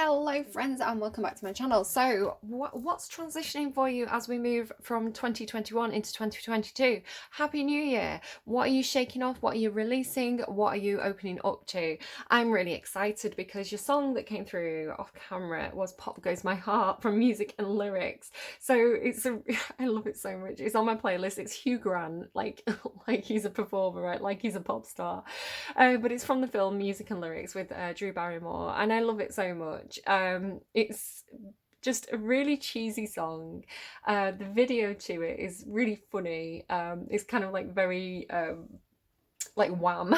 Hello friends and welcome back to my channel. So what's transitioning for you as we move from 2021 into 2022? Happy New Year. What are you shaking off? What are you releasing? What are you opening up to? I'm really excited because your song that came through off camera was Pop Goes My Heart from Music and Lyrics. So I love it so much. It's on my playlist. It's Hugh Grant, like like he's a performer, right? Like he's a pop star. But it's from the film Music and Lyrics with Drew Barrymore, and I love it so much. It's just a really cheesy song. The video to it is really funny. It's kind of like very like Wham.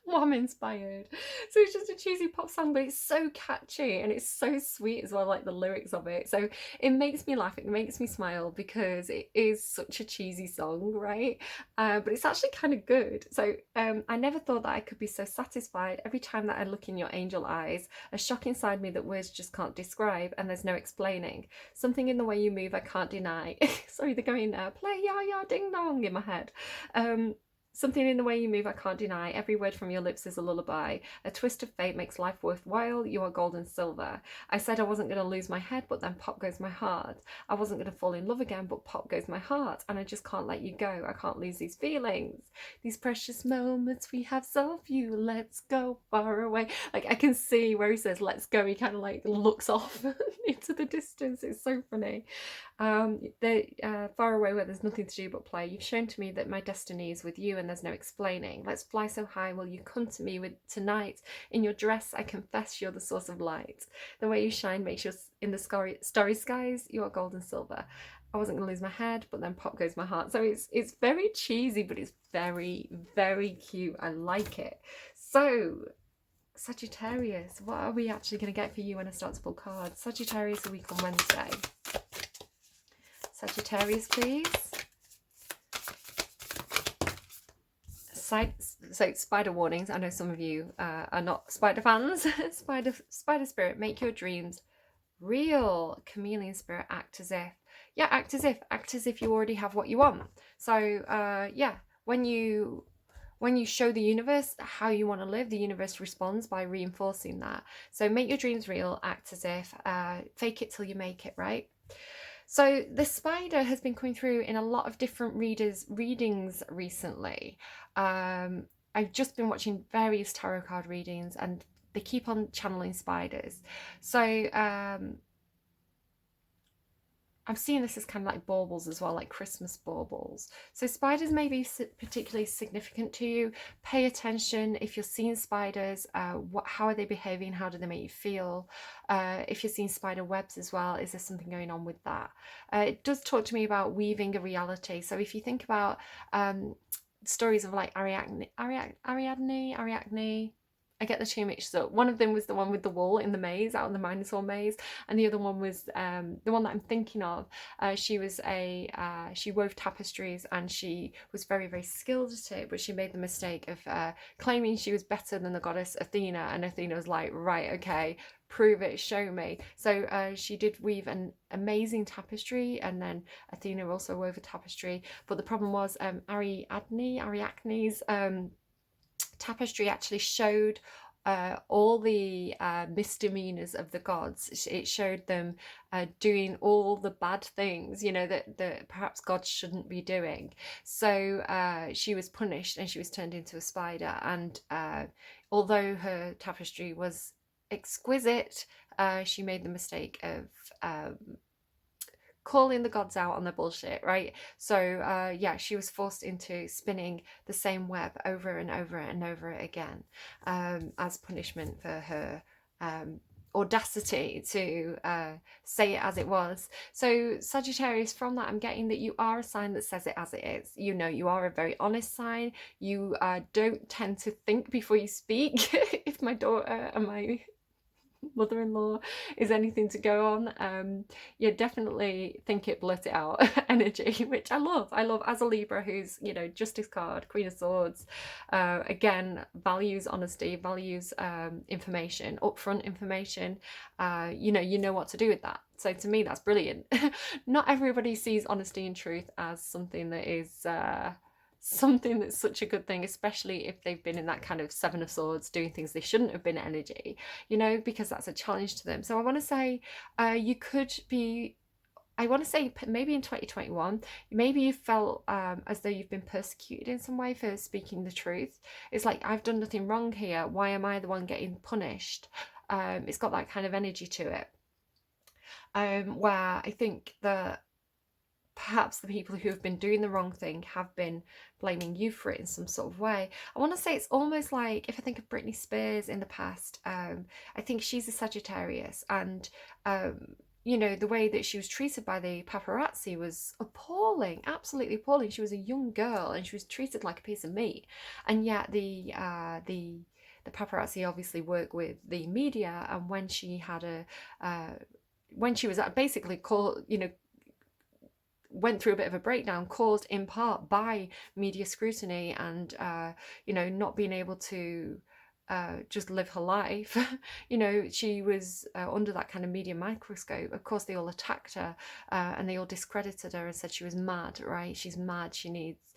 Wham inspired. So it's just a cheesy pop song, but it's so catchy and it's so sweet as well, like the lyrics of it. So it makes me laugh, it makes me smile because it is such a cheesy song, right? But it's actually kind of good. So I never thought that I could be so satisfied every time that I look in your angel eyes, a shock inside me that words just can't describe, and there's no explaining. Something in the way you move I can't deny. Sorry, they're going play ya ya ding dong in my head. Something in the way you move I can't deny. Every word from your lips is a lullaby. A twist of fate makes life worthwhile. You are gold and silver. I said I wasn't going to lose my head, but then pop goes my heart. I wasn't going to fall in love again, but pop goes my heart. And I just can't let you go. I can't lose these feelings. These precious moments we have so few. Let's go far away. Like I can see where he says let's go. He kind of like looks off into the distance. It's so funny. Far away where there's nothing to do but play. You've shown to me that my destiny is with you and there's no explaining. Let's fly so high, will you come to me with tonight? In your dress I confess you're the source of light. The way you shine makes you in the starry skies. You are gold and silver. I wasn't going to lose my head, but then pop goes my heart. So it's very cheesy, but it's very, very cute. I like it. So Sagittarius, what are we actually going to get for you when I start to pull cards? Sagittarius a week on Wednesday. Sagittarius, please. So spider warnings. I know some of you are not spider fans. Spider spirit, make your dreams real. Chameleon spirit, act as if. Yeah, act as if you already have what you want. So yeah, when you show the universe how you want to live, the universe responds by reinforcing that. So make your dreams real, act as if, fake it till you make it, right? So the spider has been coming through in a lot of different readings recently. I've just been watching various tarot card readings and they keep on channeling spiders. So I'm seeing this as kind of like baubles as well, like Christmas baubles. So spiders may be particularly significant to you. Pay attention if you're seeing spiders. How are they behaving? How do they make you feel? If you're seeing spider webs as well, is there something going on with that? It does talk to me about weaving a reality. So if you think about stories of like Ariadne, I get the two mixed up. One of them was the one with the wool in the maze, out in the Minotaur maze, and the other one was the one that I'm thinking of. She wove tapestries and she was very, very skilled at it, but she made the mistake of claiming she was better than the goddess Athena, and Athena was like, right, okay, prove it, show me. So she did weave an amazing tapestry, and then Athena also wove a tapestry, but the problem was Ariadne's tapestry actually showed all the misdemeanors of the gods. It showed them doing all the bad things, you know, that perhaps gods shouldn't be doing. So she was punished and she was turned into a spider. And although her tapestry was exquisite, she made the mistake of calling the gods out on their bullshit, right? So yeah, she was forced into spinning the same web over and over and over again as punishment for her audacity to say it as it was. So Sagittarius, from that I'm getting that you are a sign that says it as it is. You know, you are a very honest sign. You don't tend to think before you speak. If my daughter and my mother-in-law is anything to go on, yeah, definitely think it, blurt it out energy, which I love as a Libra, who's, you know, Justice card, Queen of Swords, again, values honesty, values information, upfront information. You know what to do with that. So to me, that's brilliant. Not everybody sees honesty and truth as something that is something that's such a good thing, especially if they've been in that kind of Seven of Swords doing things they shouldn't have been energy, you know, because that's a challenge to them. So I want to say you could be, I want to say maybe in 2021, maybe you felt as though you've been persecuted in some way for speaking the truth. It's like, I've done nothing wrong here. Why am I the one getting punished? It's got that kind of energy to it. Where I think that perhaps the people who have been doing the wrong thing have been blaming you for it in some sort of way. I want to say it's almost like, if I think of Britney Spears in the past, I think she's a Sagittarius, and you know, the way that she was treated by the paparazzi was appalling, absolutely appalling. She was a young girl and she was treated like a piece of meat, and yet the paparazzi obviously work with the media, and when she had when she was basically called, you know, went through a bit of a breakdown caused in part by media scrutiny and you know, not being able to just live her life. You know, she was under that kind of media microscope. Of course, they all attacked her and they all discredited her and said she was mad, right? She's mad, she needs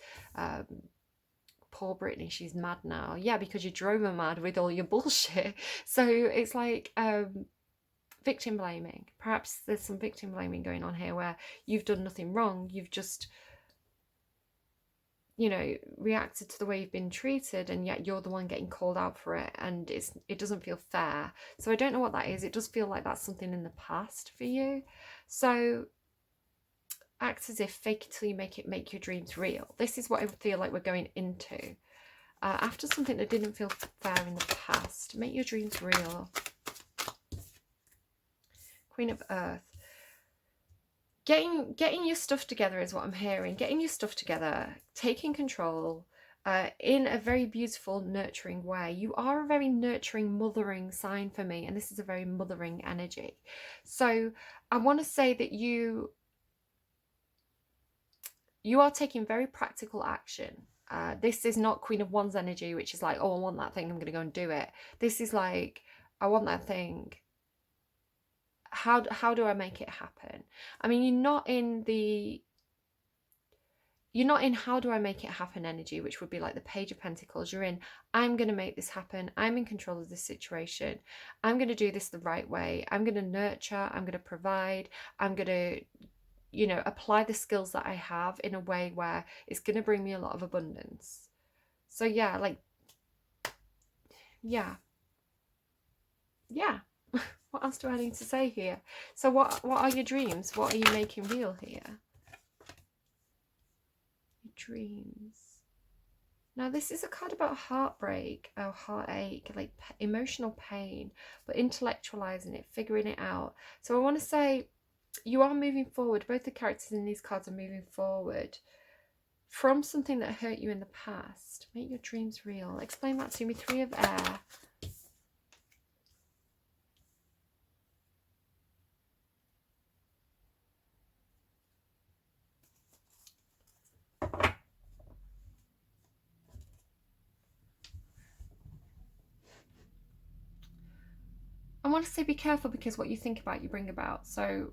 poor Britney, she's mad now. Yeah, because you drove her mad with all your bullshit. So it's like victim blaming. Perhaps there's some victim blaming going on here where you've done nothing wrong, you've just, you know, reacted to the way you've been treated, and yet you're the one getting called out for it, and it doesn't feel fair. So I don't know what that is. It does feel like that's something in the past for you. So act as if, fake it till you make it, make your dreams real. This is what I feel like we're going into. After something that didn't feel fair in the past, make your dreams real. Queen of Earth. Getting your stuff together is what I'm hearing. Getting your stuff together, taking control in a very beautiful, nurturing way. You are a very nurturing, mothering sign for me, and this is a very mothering energy. So I want to say that you are taking very practical action. This is not Queen of Wands energy, which is like, oh, I want that thing, I'm going to go and do it. This is like, I want that thing. How do I make it happen? I mean, you're not in how do I make it happen energy, which would be like the Page of Pentacles. You're in, I'm going to make this happen. I'm in control of this situation. I'm going to do this the right way. I'm going to nurture. I'm going to provide. I'm going to, you know, apply the skills that I have in a way where it's going to bring me a lot of abundance. So yeah, like, yeah. What else do I need to say here? So what are your dreams? What are you making real here? Your dreams. Now this is a card about heartbreak or heartache, like emotional pain, but intellectualizing it, figuring it out. So I want to say you are moving forward. Both the characters in these cards are moving forward from something that hurt you in the past. Make your dreams real. Explain that to me. Three of Air. I want to say be careful, because what you think about, you bring about. So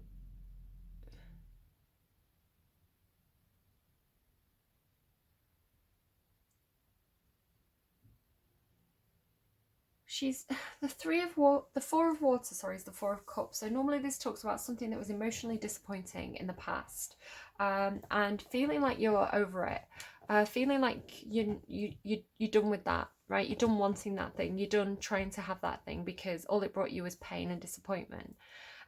she's the Four of Water, sorry, is the Four of Cups. So normally this talks about something that was emotionally disappointing in the past, and feeling like you're over it, feeling like you're done with that, right? You're done wanting that thing. You're done trying to have that thing because all it brought you was pain and disappointment.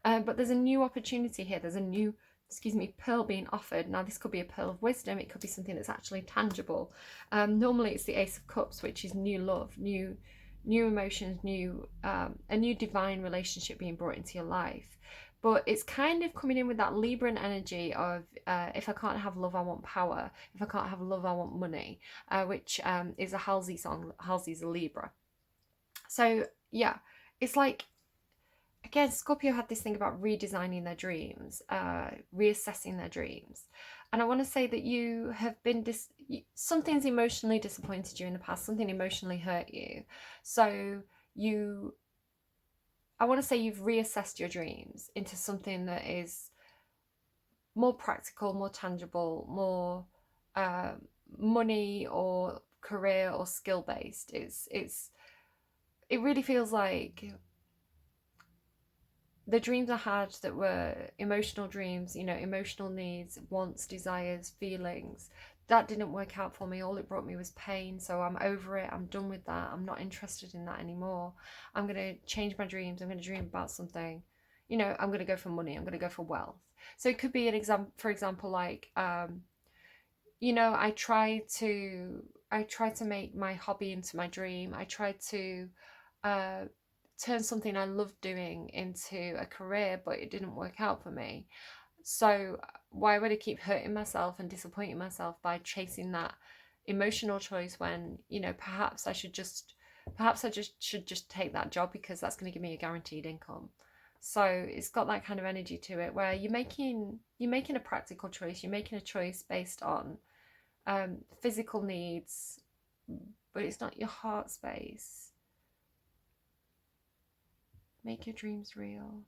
But there's a new opportunity here. There's a new, excuse me, pearl being offered. Now this could be a pearl of wisdom. It could be something that's actually tangible. Normally it's the Ace of Cups, which is new love, new emotions, a new divine relationship being brought into your life. But it's kind of coming in with that Libran energy of if I can't have love, I want power. If I can't have love, I want money, which is a Halsey song. Halsey's a Libra. So yeah, it's like, again, Scorpio had this thing about redesigning their dreams, reassessing their dreams. And I want to say that you have been, something's emotionally disappointed you in the past, something emotionally hurt you. So I want to say you've reassessed your dreams into something that is more practical, more tangible, more money or career or skill based. It really feels like the dreams I had that were emotional dreams, you know, emotional needs, wants, desires, feelings, that didn't work out for me. All it brought me was pain. So I'm over it. I'm done with that. I'm not interested in that anymore. I'm going to change my dreams. I'm going to dream about something. You know, I'm going to go for money. I'm going to go for wealth. So it could be an example, for example, like, you know, I try to make my hobby into my dream. I try to uh, turn something I love doing into a career, but it didn't work out for me. So why would I keep hurting myself and disappointing myself by chasing that emotional choice when, you know, perhaps I just should just take that job because that's going to give me a guaranteed income. So it's got that kind of energy to it where you're making a practical choice. You're making a choice based on physical needs, but it's not your heart space. Make your dreams real.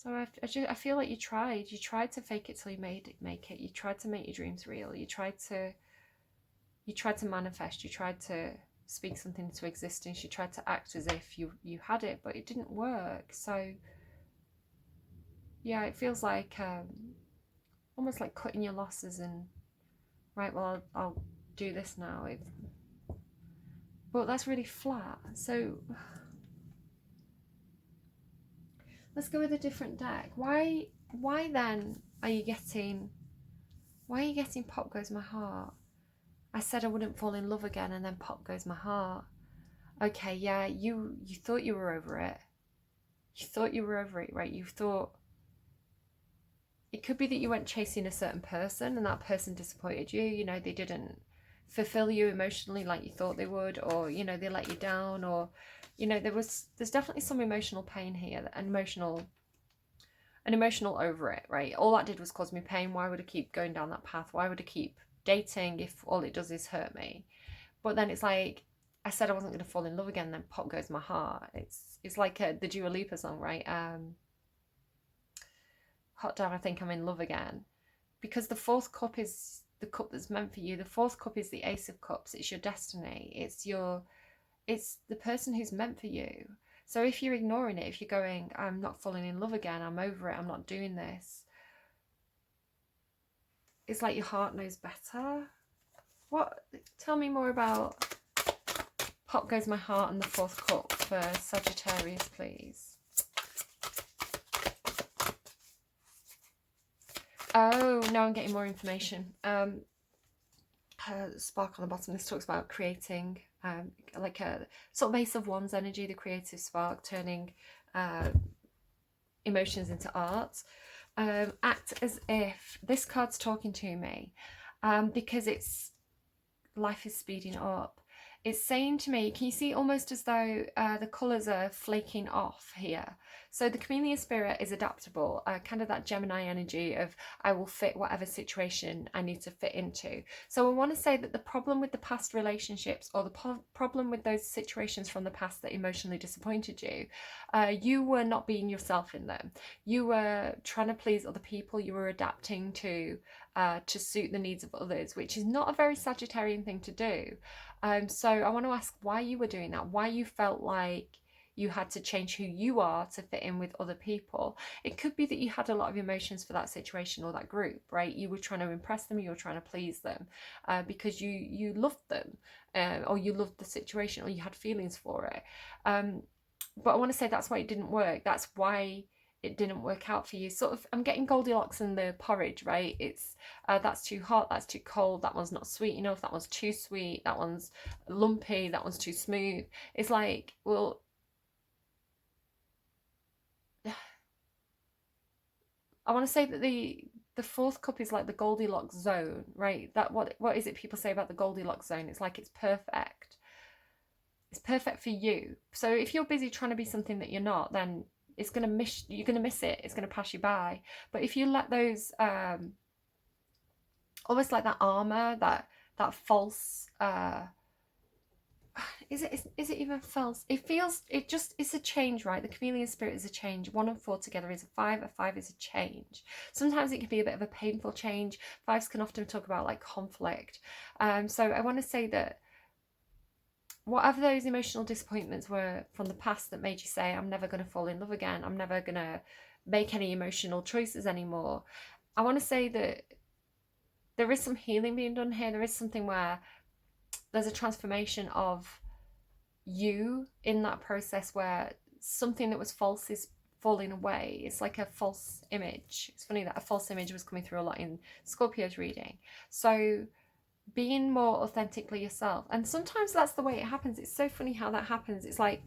So I feel like you tried to fake it till you make it. You tried to make your dreams real. You tried to manifest. You tried to speak something into existence. You tried to act as if you had it, but it didn't work. So yeah, it feels like almost like cutting your losses and right. Well, I'll do this now. But that's really flat. So let's go with a different deck. Why then are you getting pop goes my heart? I said I wouldn't fall in love again and then pop goes my heart. Okay, yeah, you thought you were over it. You thought you were over it, right? You thought it could be that you went chasing a certain person and that person disappointed you. You know, they didn't fulfill you emotionally like you thought they would, or, you know, they let you down, or, you know, there's definitely some emotional pain here, an emotional over it, right? All that did was cause me pain. Why would I keep going down that path? Why would I keep dating if all it does is hurt me? But then it's like, I said I wasn't going to fall in love again, then pop goes my heart. It's like the Dua Lipa song, right? Hot Damn, I Think I'm in Love Again. Because the fourth cup is the cup that's meant for you. The fourth cup is the Ace of Cups. It's your destiny. It's the person who's meant for you. So if you're ignoring it, if you're going, I'm not falling in love again, I'm over it, I'm not doing this, it's like your heart knows better. What? Tell me more about Pop Goes My Heart and the fourth cup for Sagittarius, please. Oh, now I'm getting more information. Spark on the bottom, this talks about creating like a sort of Ace of Wands energy, the creative spark, turning emotions into art. Act as if this card's talking to me because it's life is speeding up. It's saying to me, can you see almost as though the colours are flaking off here? So the chameleon spirit is adaptable, kind of that Gemini energy of I will fit whatever situation I need to fit into. So I want to say that the problem with the past relationships, or the problem with those situations from the past that emotionally disappointed you, you were not being yourself in them. You were trying to please other people. You were adapting to suit the needs of others, which is not a very Sagittarian thing to do. So I want to ask why you were doing that, why you felt like you had to change who you are to fit in with other people. It could be that you had a lot of emotions for that situation or that group, right? You were trying to impress them, you were trying to please them because you loved them or you loved the situation or you had feelings for it. But I want to say that's why it didn't work. That's why it didn't work out for you. Sort of, I'm getting Goldilocks in the porridge, right? It's that's too hot, that's too cold, that one's not sweet enough, that one's too sweet, that one's lumpy, that one's too smooth. It's like, well, I want to say that the fourth cup is like the Goldilocks zone, right? That what is it people say about the Goldilocks zone? It's like it's perfect. It's perfect for you. So if you're busy trying to be something that you're not, then you're gonna miss it. It's gonna pass you by. But if you let those almost like that armor, that false is it even false? It feels, it just, it's a change, right? The chameleon spirit is a change. 1 and 4 together is a 5. A 5 is a change. Sometimes it can be a bit of a painful change. 5s can often talk about like conflict. So I want to say that whatever those emotional disappointments were from the past that made you say, I'm never going to fall in love again, I'm never going to make any emotional choices anymore, I want to say that there is some healing being done here. There is something where there's a transformation of you in that process where something that was false is falling away. It's like a false image. It's funny that a false image was coming through a lot in Scorpio's reading. So being more authentically yourself, and sometimes that's the way it happens. It's so funny how that happens. It's like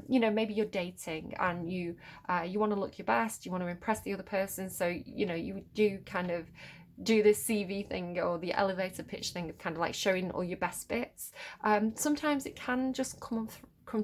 you know, maybe you're dating and you want to look your best, you want to impress the other person, so you know, you do kind of do this CV thing or the elevator pitch thing of kind of like showing all your best bits. Sometimes it can just come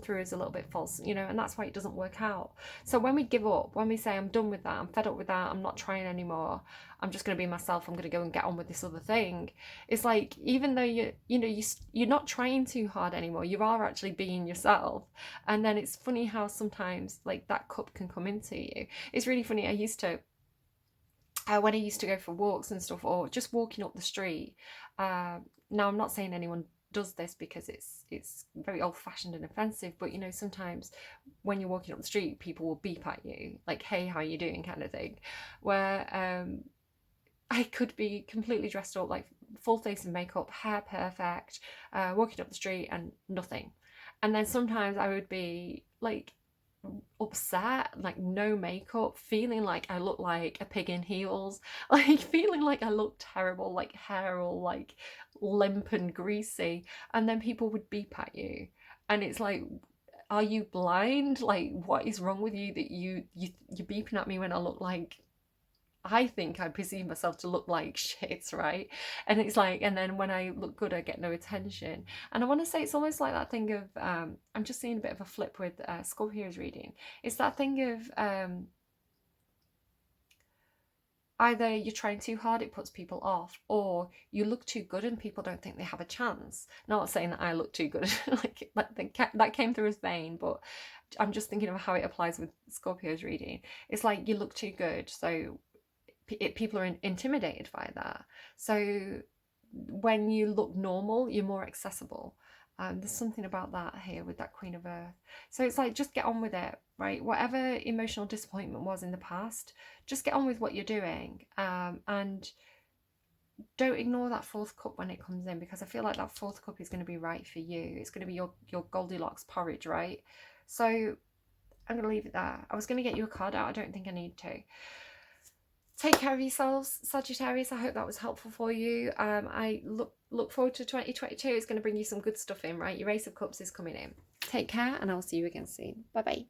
through as a little bit false, you know, and that's why it doesn't work out. So when we give up, when we say I'm done with that, I'm fed up with that, I'm not trying anymore, I'm just going to be myself, I'm going to go and get on with this other thing, it's like, even though you're not trying too hard anymore, you are actually being yourself. And then it's funny how sometimes like that cup can come into you. It's really funny. I used to when I used to go for walks and stuff, or just walking up the street, now I'm not saying anyone does this because it's very old-fashioned and offensive, but you know, sometimes when you're walking up the street, people will beep at you like, hey, how you doing, kind of thing, where I could be completely dressed up, like full face of makeup, hair perfect, walking up the street and nothing. And then sometimes I would be like upset, like no makeup, feeling like I look like a pig in heels, like feeling like I look terrible, like hair all like limp and greasy, and then people would beep at you, and it's like, are you blind? Like, what is wrong with you that you're beeping at me when I look like, I think I perceive myself to look like shit, right? And it's like, and then when I look good, I get no attention. And I want to say it's almost like that thing of, I'm just seeing a bit of a flip with Scorpio's reading. It's that thing of either you're trying too hard, it puts people off, or you look too good and people don't think they have a chance. Not saying that I look too good, like that came through as vain, but I'm just thinking of how it applies with Scorpio's reading. It's like you look too good, so people are intimidated by that. So when you look normal, you're more accessible. There's something about that here with that Queen of Earth. So it's like, just get on with it, right? Whatever emotional disappointment was in the past, just get on with what you're doing, and don't ignore that 4th cup when it comes in, because I feel like that 4th cup is going to be right for you. It's going to be your Goldilocks porridge, right? So I'm going to leave it there. I was going to get you a card out. I don't think I need to. Take care of yourselves, Sagittarius. I hope that was helpful for you. I look forward to 2022. It's going to bring you some good stuff in, right? Your Ace of Cups is coming in. Take care, and I'll see you again soon. Bye bye.